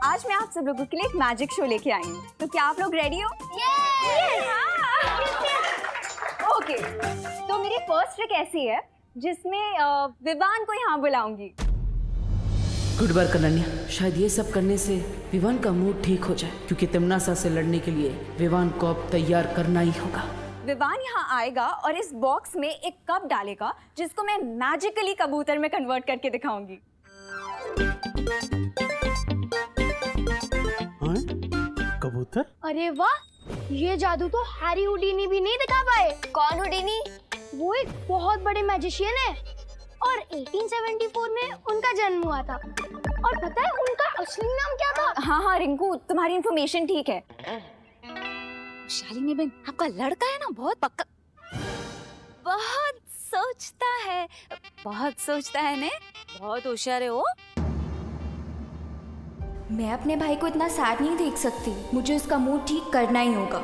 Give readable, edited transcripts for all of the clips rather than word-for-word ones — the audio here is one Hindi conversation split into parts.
आज मैं आप सब लोगों के लिए एक मैजिक शो लेके आई हूँ, तो क्या आप लोग रेडी हो? ओके, तो मेरी फर्स्ट ट्रिक ऐसी है जिसमें विवान को यहाँ बुलाऊंगी। गुड वर्क अनन्या, शायद ये सब करने से विवान का मूड ठीक हो जाए, क्योंकि तिम्नासा से लड़ने के लिए विवान को अब तैयार करना ही होगा। विवान यहाँ आएगा और इस बॉक्स में एक कप डालेगा जिसको मैं मैजिकली कबूतर में कन्वर्ट करके दिखाऊंगी। कबूतर? अरे वाह, ये जादू तो हैरी हुडीनी भी नहीं दिखा पाए। कौन हुडीनी? वो एक बहुत बड़े मैजिशियन है और 1874 में उनका जन्म हुआ था। और पता है उनका असली नाम क्या था? हाँ रिंकू, तुम्हारी इन्फॉर्मेशन ठीक है। शालिनी बहन, आपका लड़का है ना बहुत पक्का, बहुत सोचता है ने, बहुत होशियार है वो। मैं अपने भाई को इतना सैड नहीं देख सकती, मुझे उसका मूड ठीक करना ही होगा।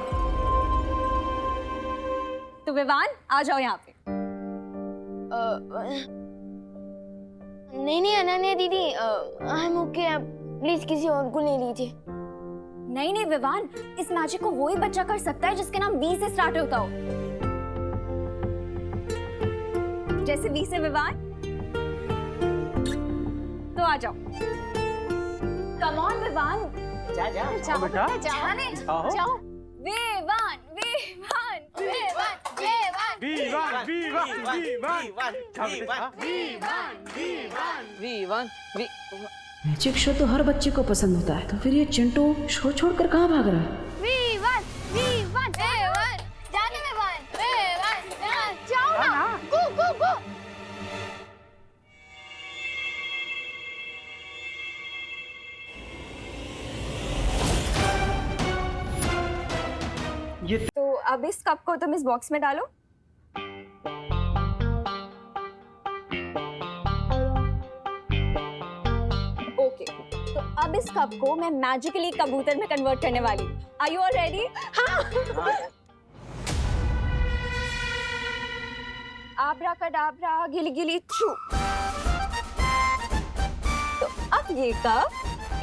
तो विवान आ जाओ यहाँ पे। नहीं अनन्या दीदी, आई एम ओके, आप प्लीज किसी और को ले लीजिए। नहीं विवान, इस मैजिक को वो ही बच्चा कर सकता है जिसके नाम वी से स्टार्ट होता हो। जैसे वी से विवान, तो आ जाओ। कम ऑन विवान, जाओ बेटा, जाओ। विवान मैजिक शो तो हर बच्चे को पसंद होता है, तो फिर ये चिंटू शो छोड़कर कहाँ भाग रहा है? जाओ ना, गो। तो अब इस कप को तुम इस बॉक्स में डालो। ओके, तो अब इस कप को मैं मैजिकली कबूतर में कन्वर्ट करने वाली हूँ। Are you all ready? हाँ। आब्राकाडाब्रा गिली गिली छू। तो अब ये कप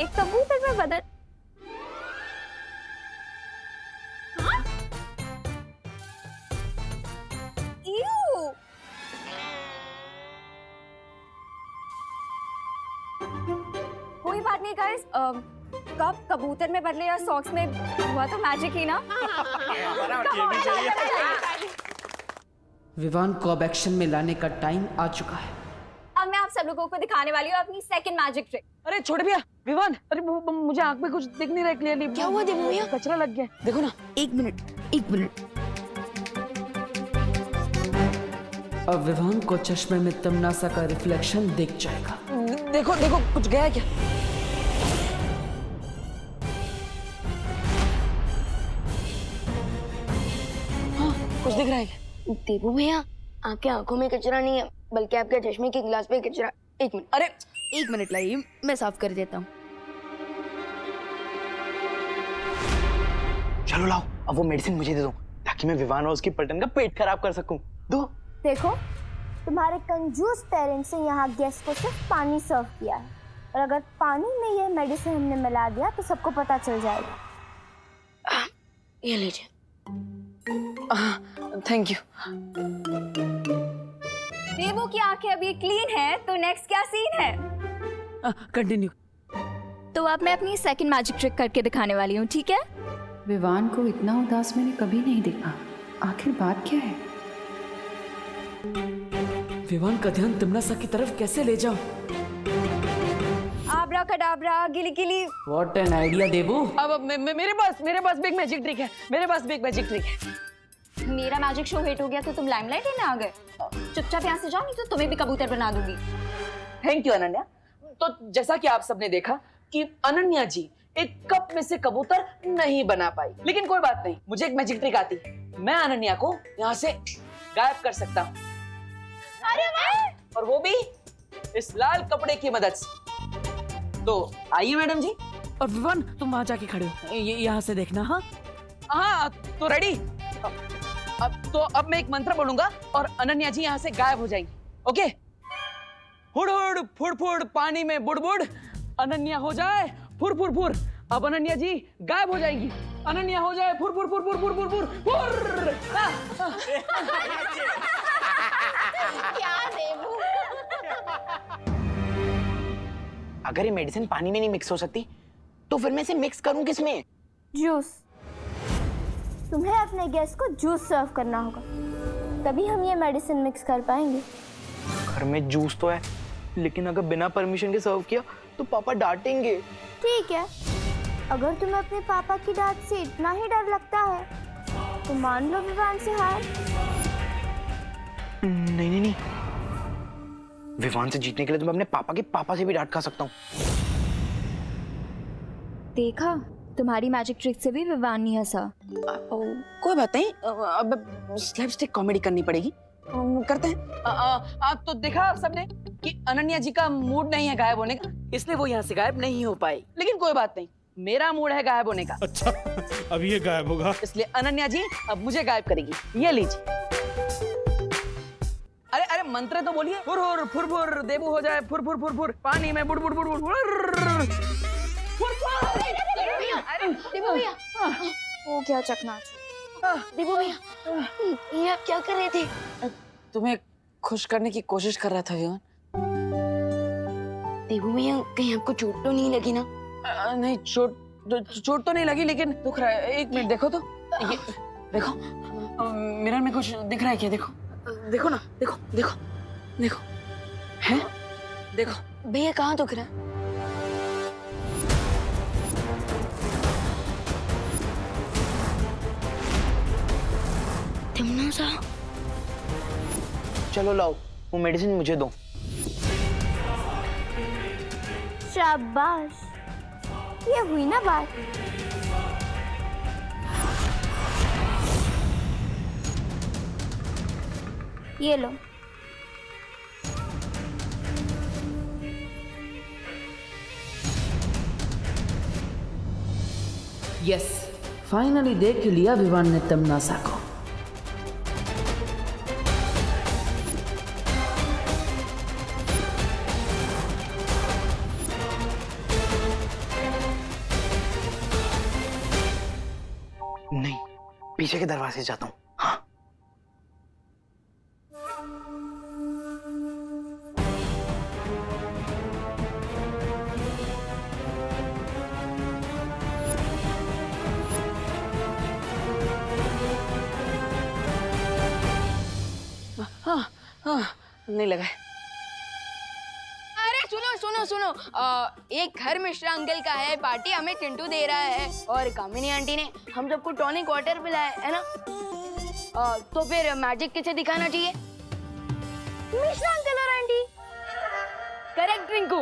एक कबूतर में बदल। कोई बात नहीं गाइस, कब कबूतर में बदले या सॉक्स में, हुआ तो मैजिक ही ना। विवान को अब एक्शन में लाने का टाइम आ चुका है। अब मैं आप सब लोगों को दिखाने वाली हूँ अपनी सेकंड मैजिक ट्रिक। अरे छोड़ भैया, विवान, अरे मुझे आंख में कुछ दिख नहीं रहा क्लियरली। क्या हुआ देवू भैया? कचरा लग गया, देखो ना। एक मिनट। अब विवान को चश्मे में तमनासा का रिफ्लेक्शन दिख जाएगा। देखो कुछ गया क्या? हाँ, कुछ दिख रहा है क्या? देवू भैया, आपकी आंखों में कचरा नहीं है, बल्कि आपके चश्मे के गिलास पे कचरा। एक मिनट, अरे एक मिनट लाइए, मैं साफ कर देता हूँ। चलो लाओ, अब वो मेडिसिन मुझे दे दो ताकि मैं विवान और उसकी पलटन का पेट खराब कर सकूं। दो। देखो, तुम्हारे कंजूस पेरेंट्स ने यहाँ गेस्ट को सिर्फ पानी सर्व किया है, और अगर पानी में ये मेडिसिन हमने मिला दिया तो सबको पता चल जाएगा। ये लीजिए। Thank you. देवू की आंखें अभी क्लीन है, तो नेक्स्ट क्या सीन है? कंटिन्यू। तो अब मैं अपनी सेकंड मैजिक ट्रिक करके दिखाने वाली हूँ, ठीक है? विवान को इतना उदास मैंने कभी नहीं देखा, आखिर बात क्या है? विवान का ध्यान तिम्नासा की तरफ कैसे ले जाऊं? आब्राकाडाब्रा गिली गिली। What an idea देवू। अब मेरे पास भी एक मैजिक ट्रिक है। मेरा मैजिक शो हिट हो गया तो तुम लाइमलाइट लेने आ गए। चुपचाप यहाँ से जाओ, नहीं तो तुम्हें भी कबूतर बना दूंगी। Thank you Ananya. तो जैसा कि आप सबने देखा कि अनन्या जी एक कप में से कबूतर नहीं बना पाई, लेकिन कोई बात नहीं, मुझे एक मैजिक ट्रिक आती है। मैं अनन्या को यहाँ से गायब कर सकता हूँ, और वो भी इस लाल कपड़े की मदद से। तो आइए मैडम जी। और विवान, तुम वहां जाके खड़े हो, यहाँ से देखना। हाँ, तो रेडी। अब मैं एक मंत्र बोलूंगा और अनन्या जी यहाँ से गायब हो जाएंगी। ओके? हुड़ हुड़ फुड़ फुड़ पानी में बुड़ बुड़, अनन्या हो जाए फुर फुर फुर। अब अनन्या जी गायब हो जाएगी। अनन्या हो जाए फुर फुर फुर फुर फुर फुर फुर फुर। अगर ये मेडिसिन पानी में नहीं मिक्स हो सकती तो फिर मैं इसे मिक्स करूं किसमें? जूस। तुम्हें अपने गेस्ट को जूस सर्व करना होगा, तभी हम ये मेडिसिन मिक्स कर पाएंगे। घर में जूस तो है, लेकिन अगर बिना परमिशन के सर्व किया तो पापा डांटेंगे। ठीक है, अगर तुम्हें अपने पापा की डांट से इतना ही डर लगता है तो मान लो विवान से हार। नहीं नहीं नहीं, विवान से जीतने के लिए तो मैं अपने पापा के पापा से भी डांट खा सकता हूँ। देखा, तुम्हारी मैजिक ट्रिक से भी विवान नहीं हंसा। कोई बात नहीं, अब स्लैपस्टिक कॉमेडी करनी पड़ेगी। करते हैं। आप तो देखा सबने कि अनन्या जी का मूड नहीं है गायब होने का, इसलिए वो यहाँ से गायब नहीं हो पाई। लेकिन कोई बात नहीं, मेरा मूड है गायब होने का। अच्छा, अब ये गायब होगा। इसलिए अनन्या जी अब मुझे गायब करेगी। ये लीजिए। अरे अरे मंत्र तो बोलिए। फुर फुर फुर फुर, देवू हो जाए फुर फुर फुर फुर, पानी में बुड़ बुड़ बुड़ बुड़ बुड़। अरे देवू भैया, वो क्या चकनाच। देवू भैया, ये आप क्या कर रहे थे? तुम्हें खुश करने की कोशिश कर रहा था विवान। देवू भैया, कहीं आपको चोट तो नहीं लगी ना? नहीं, चोट तो नहीं लगी, लेकिन दुख रहा है। एक मिनट देखो तो, ये देखो, मिरर में कुछ दिख रहा है क्या? देखो देखो ना, देखो देखो देखो, है? देखो भैया, कहाँ दुख रहा है? तुमने सा चलो लाओ, वो मेडिसिन मुझे दो। शाबाश, ये हुई ना बात। ये लो। यस, फाइनली देख लिया विवान ने तमन्ना को। नहीं, पीछे के दरवाजे से जाता हूँ। हाँ। हाँ, नहीं लगा। अरे सुनो सुनो सुनो, एक घर मिश्रा अंकल का है, पार्टी हमें चिंटू दे रहा है और कामिनी आंटी ने हम सबको टॉनिक वाटर पिलाया है ना। तो फिर मैजिक किसे दिखाना चाहिए? मिश्रा अंकल और आंटी। करेक्ट रिंकू।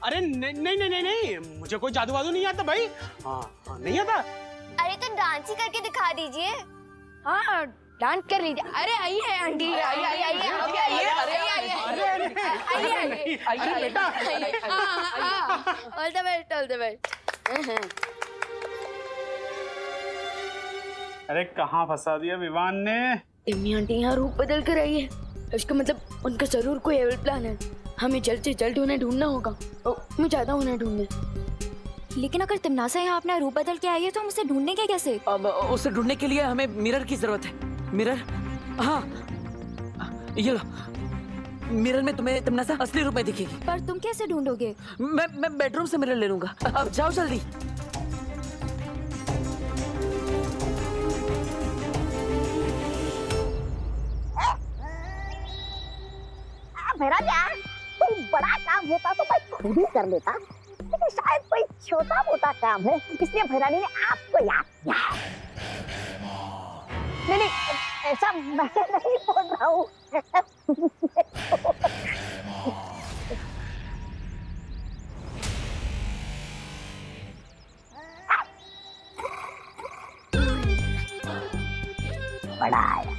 अरे नहीं नहीं नहीं नहीं, मुझे कोई जादू वादू नहीं आता भाई। हाँ हाँ, नहीं आता। अरे तो डांस ही करके दिखा दीजिए। हाँ, डांस कर लीजिए। अरे आइए आंटी, आइए आइए आइए आइए आइए आइए बेटा, all the best, all the best. अरे कहाँ फंसा दिया विवान ने। इम्मी आंटी यहाँ रूप बदल कर आई है, इसका मतलब उनका जरूर कोई एविल प्लान है। हमें जल्द से जल्द उन्हें ढूंढना होगा। मैं चाहता हूँ उन्हें ढूंढने। लेकिन अगर तमन्ना यहाँ अपना रूप बदल के आई है तो हम उसे ढूंढने के कैसे? अब उसे ढूंढने के लिए हमें मिरर की जरूरत है। मिरर, हाँ ये लो। मिरर में तुम्हें तमन्ना असली रूप में दिखेगी। पर तुम कैसे ढूंढोगे? मैं बेडरूम से मिरर ले लूंगा। अब जाओ जल्दी। मेरा यार, कोई बड़ा काम होता तो मैं खुद ही कर लेता, लेकिन शायद कोई छोटा मोटा काम है, इसलिए भैरानी ने आपको याद किया। नहीं नहीं, ऐसा मैं नहीं बोल रहा हूँ। बड़ा आया।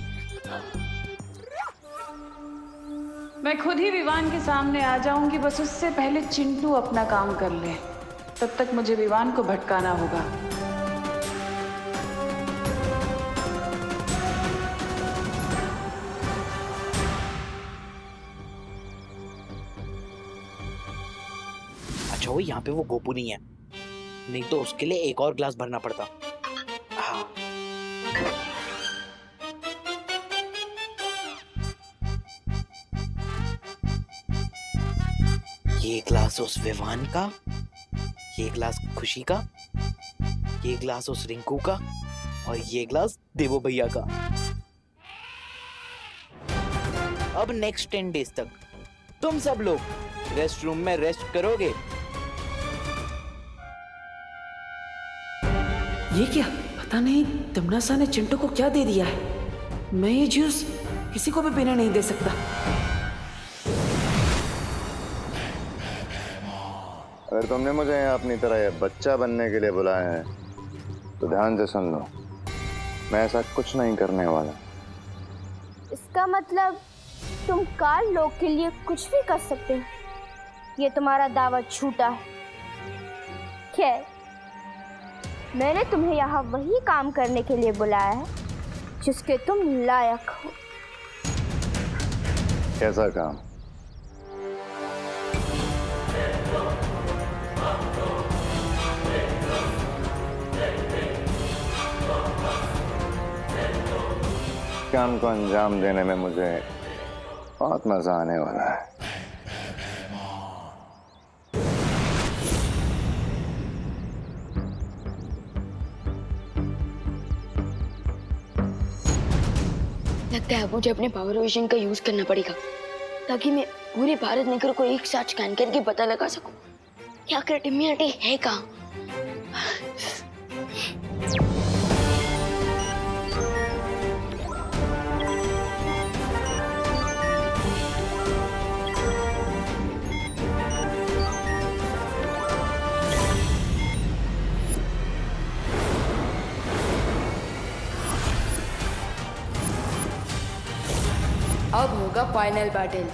मैं खुद ही विवान के सामने आ जाऊंगी, बस उससे पहले चिंटू अपना काम कर ले। तब तक मुझे विवान को भटकाना होगा। अच्छा हो यहाँ पे वो गोपू नहीं है, नहीं तो उसके लिए एक और ग्लास भरना पड़ता। हाँ ये ग्लास उस विवान का, ये ग्लास खुशी का, ये ग्लास उस रिंकू का और ये ग्लास देवो भैया का। अब नेक्स्ट 10 डेज तक तुम सब लोग रेस्ट रूम में रेस्ट करोगे। ये क्या? पता नहीं तमन्ना ने चिंटू को क्या दे दिया है। मैं ये जूस किसी को भी पीने नहीं दे सकता। अगर तुमने मुझे यहाँ अपनी तरह बच्चा बनने के लिए बुलाया है तो ध्यान से सुन लो, मैं ऐसा कुछ नहीं करने वाला। इसका मतलब तुम काल लोग के लिए कुछ भी कर सकते हो। ये तुम्हारा दावा झूठा है। खैर, मैंने तुम्हें यहाँ वही काम करने के लिए बुलाया है जिसके तुम लायक हो। कैसा काम? काम को अंजाम देने में मुझे बहुत मजा आने वाला है। लगता है मुझे अपने पावर विजन का यूज करना पड़ेगा ताकि मैं पूरे भारत नगर को एक साथ स्कैन करके पता लगा सकूं कि आखिर टिम्मी आंटी है कहाँ। अब होगा फाइनल बैटल।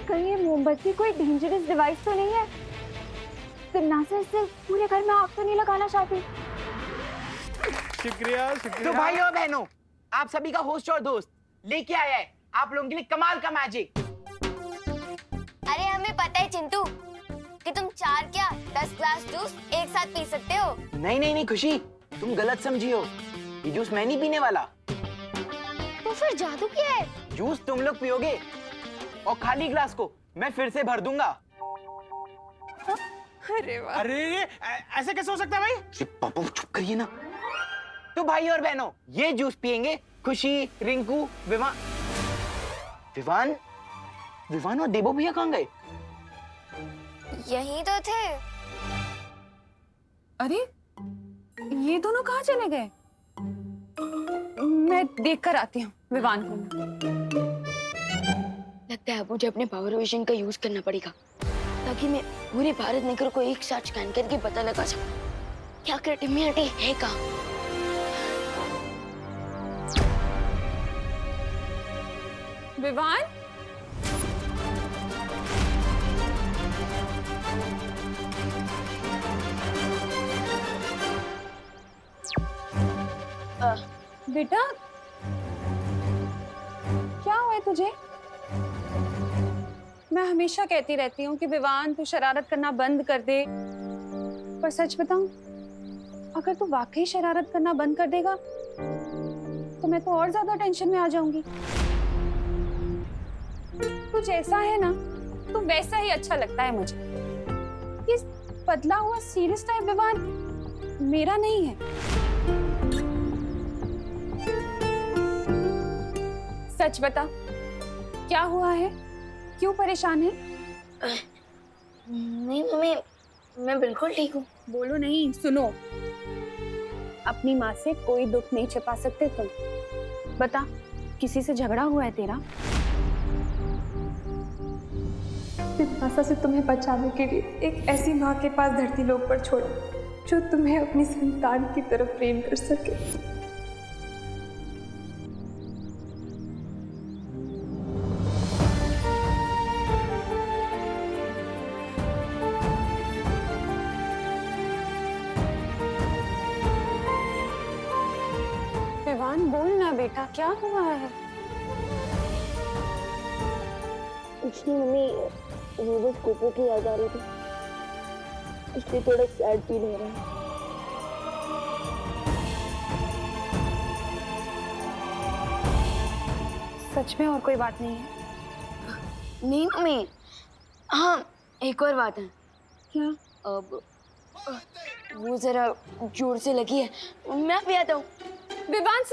कहीं ये मोमबत्ती कोई डेंजरस डिवाइस तो नहीं है? तमन्ना इससे पूरे घर में आग तो नहीं लगाना चाहती? शुक्रिया तो भाइयों और बहनों, आप सभी का होस्ट और दोस्त लेके आया है आप लोगों के लिए कमाल का मैजिक। अरे हमें पता है चिंटू कि तुम 4 क्या 10 ग्लास जूस एक साथ पी सकते हो। नहीं नहीं नहीं खुशी, तुम गलत समझी हो। ये जूस मैं नहीं पीने वाला। तो फिर जादू क्या है? जूस तुम लोग पियोगे और खाली ग्लास को मैं फिर से भर दूंगा। अरे वाह। अरे ऐसे कैसे हो सकता है भाई? अरे पापा चुप करिए ना। तो भाई और बहनों, ये जूस पियेंगे खुशी, रिंकू, विवान। विवान विवान और देवो भैया कहाँ गए? यही तो थे। अरे ये दोनों कहाँ चले गए? मैं देख कर आती हूँ विवान को। लगता है मुझे अपने पावर विजन का यूज करना पड़ेगा ताकि मैं पूरे भारत नगर को एक साथ स्कैन करके पता लगा सकूं कि आखिर टिम्मी आंटी है कहाँ। विवान, बेटा क्या हुआ है तुझे? मैं हमेशा कहती रहती हूँ कि विवान तू शरारत करना बंद कर दे, पर सच बताऊं, अगर तू वाकई शरारत करना बंद कर देगा तो मैं तो और ज्यादा टेंशन में आ जाऊंगी। तू जैसा है ना, तू वैसा ही अच्छा लगता है मुझे। ये बदला हुआ सीरियस टाइप विवान मेरा नहीं है। सच बता, क्या हुआ है? क्यों परेशान है? नहीं मम्मी, मैं बिल्कुल ठीक हूँ। बोलो नहीं, सुनो। अपनी माँ से कोई दुख नहीं छिपा सकते तुम। बता, किसी से झगड़ा हुआ है तेरा? आशा से तुम्हें बचाने के लिए एक ऐसी माँ के पास धरती लोक पर छोड़ा जो तुम्हें अपनी संतान की तरफ प्रेम कर सके। विवान, बेटा, क्या हुआ है? कुछ नहीं मम्मी, वो बस कोको की याद आ रही थी, इसलिए थोड़ा सैड फील हो रहा है। सच में और कोई बात नहीं है? नहीं मम्मी, हाँ एक और बात है। क्या? अब वो जरा जोर से लगी है, मैं भी आता हूँ। विवान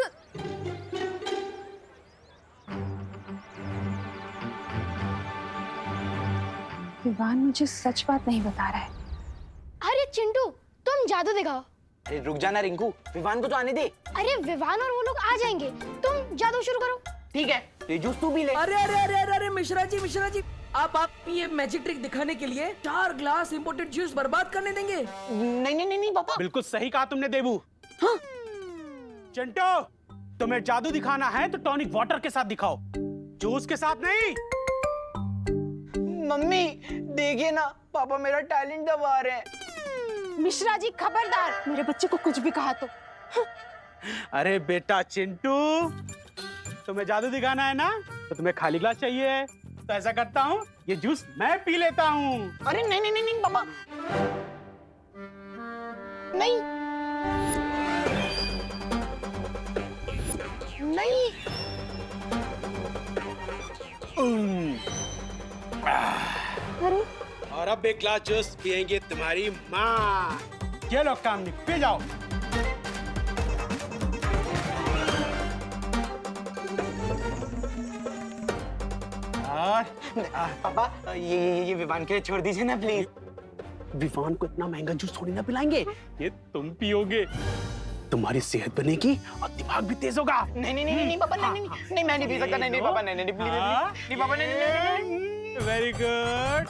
विवान मुझे सच बात नहीं बता रहा है। अरे चिंटू, तुम जादू दिखाओ। अरे रुक जाना रिंकू, विवान को तो आने दे। अरे विवान और वो लोग आ जाएंगे, तुम जादू शुरू करो। ठीक है, ये जूस तू भी ले। अरे अरे अरे अरे अरे मिश्रा जी, आप ये मैजिक ट्रिक दिखाने के लिए 4 ग्लास इंपोर्टेड जूस बर्बाद करने देंगे? नहीं पापा। बिल्कुल सही कहा तुमने देबू। हाँ? चिंटू, तुम्हें जादू दिखाना है तो टॉनिक वाटर के साथ दिखाओ, जूस के साथ नहीं। मम्मी देखिए ना, पापा मेरा टैलेंट दबा रहे हैं। मिश्रा जी खबरदार, मेरे बच्चे को कुछ भी कहा तो। अरे बेटा चिंटू, तुम्हें जादू दिखाना है ना, तो तुम्हें खाली ग्लास चाहिए। तो ऐसा करता हूँ, ये जूस मैं पी लेता हूँ। अरे नहीं पापा, नहीं। अरे और अब एक ग्लास जूस पियेंगे तुम्हारी माँ। ये लो काम नहीं, पी जाओ। पापा ये विवान के लिए छोड़ दीजिए ना प्लीज। विवान को इतना महंगा जूस थोड़ी ना पिलाएंगे, ये तुम पियोगे, तुम्हारी सेहत बनेगी और दिमाग भी तेज होगा। नहीं पापा, नहीं मैं नहीं पी सकता। नहीं पापा, नहीं प्लीज नहीं पापा, नहीं। Very good.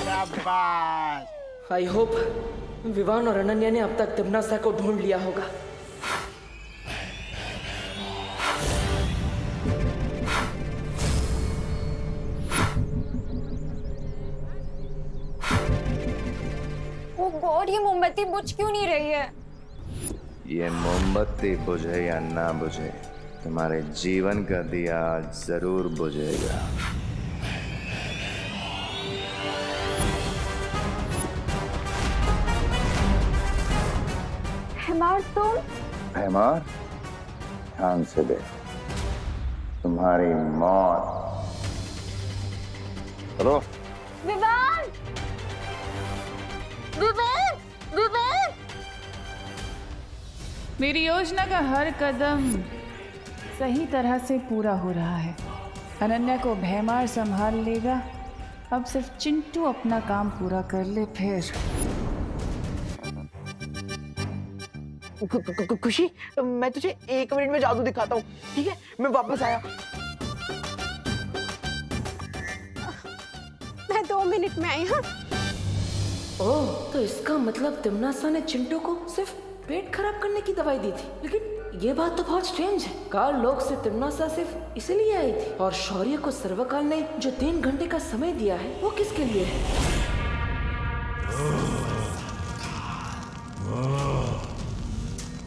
शाबाश। आई होप विवान और अनन्या ने अब तक तिम्नासा को ढूंढ लिया होगा। ओह गॉड, ये मोमबत्ती बुझ क्यों नहीं रही है? ये मोमबत्ती बुझे या ना बुझे, तुम्हारे जीवन का दिया आज जरूर बुझेगा। हेमार तुम? हेमार, ध्यान से देख, तुम्हारी मौत। चलो। विवान! विवान! विवान! मेरी योजना का हर कदम सही तरह से पूरा हो रहा है। अनन्या को भैमार संभाल लेगा, अब सिर्फ चिंटू अपना काम पूरा कर ले। फिर खुशी, मैं तुझे 1 मिनट में जादू दिखाता हूँ, ठीक है? मैं वापस आया। मैं 2 मिनट में आई। हाँ ओह, तो इसका मतलब तिम्नासा ने चिंटू को सिर्फ पेट खराब करने की दवाई दी थी। लेकिन ये बात तो बहुत स्ट्रेंज है। काल लोक से तिम्नासा सिर्फ इसीलिए आई थी, और शौर्य को सर्वकाल ने जो 3 घंटे का समय दिया है वो किसके लिए है?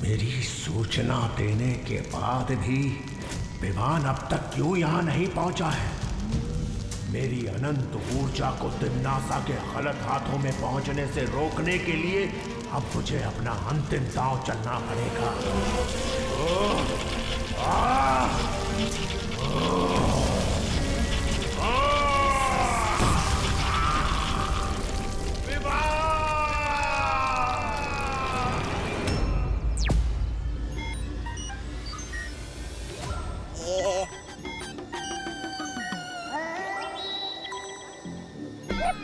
मेरी सूचना देने के बाद भी विवान अब तक क्यों यहाँ नहीं पहुंचा है? मेरी अनंत ऊर्जा को तिम्नासा के गलत हाथों में पहुंचने से रोकने के लिए अब मुझे अपना अंतिम दांव चलना पड़ेगा।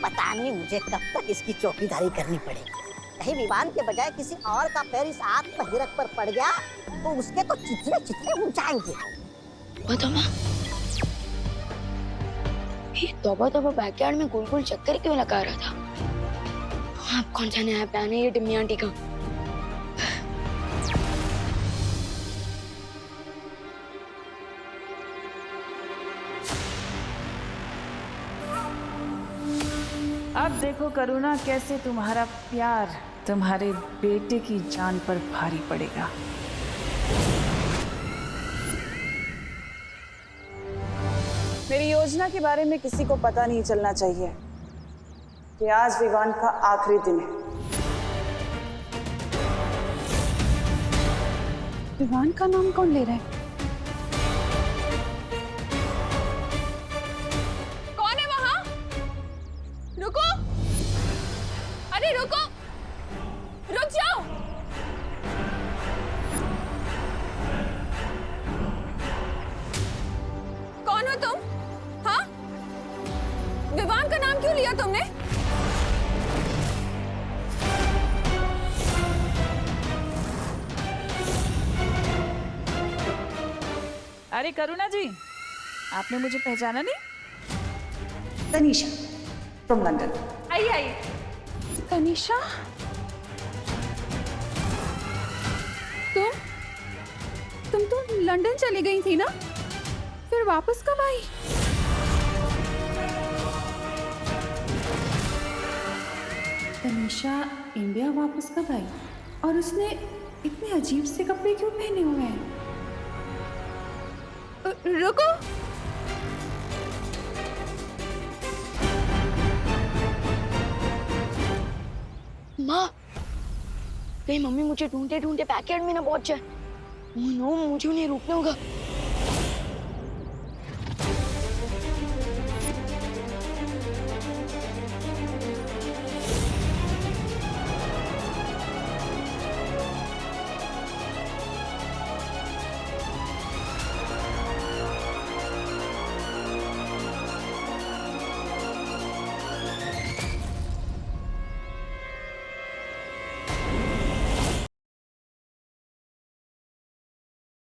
पता नहीं मुझे कब तक इसकी चौकीदारी करनी पड़ेगी। कहीं विवान के बजाय किसी और का पैर इस आत्महिरक पर पड़ गया तो उसके तो चिथड़े चिथड़े उड़ जाएंगे। तौबा तौबा बैकयार्ड में गोल गोल चक्कर क्यों लगा रहा था? अब कौन सा नया प्लान है ये टिम्मी आंटी का? अब देखो करुणा, कैसे तुम्हारा प्यार तुम्हारे बेटे की जान पर भारी पड़ेगा। मेरी योजना के बारे में किसी को पता नहीं चलना चाहिए कि आज विवान का आखिरी दिन है। विवान का नाम कौन ले रहा है? कौन है वहां? रुको, अरे रुको, रुक जाओ। कौन हो तुम? हाँ, विवान का नाम क्यों लिया तुमने? अरे करुणा जी, आपने मुझे पहचाना नहीं? Tanisha from London. आइए आइए। तनीषा, तुम तो लंदन चली गई थी ना, फिर वापस कब आई? तनीषा इंडिया वापस कब आई? और उसने इतने अजीब से कपड़े क्यों पहने हुए हैं? रुको, माँ, कहीं मम्मी मुझे ढूंढते ढूंढते बैकयार्ड में ना पहुंच जाए। ओह नो, मुझे उन्हें रोकना होगा।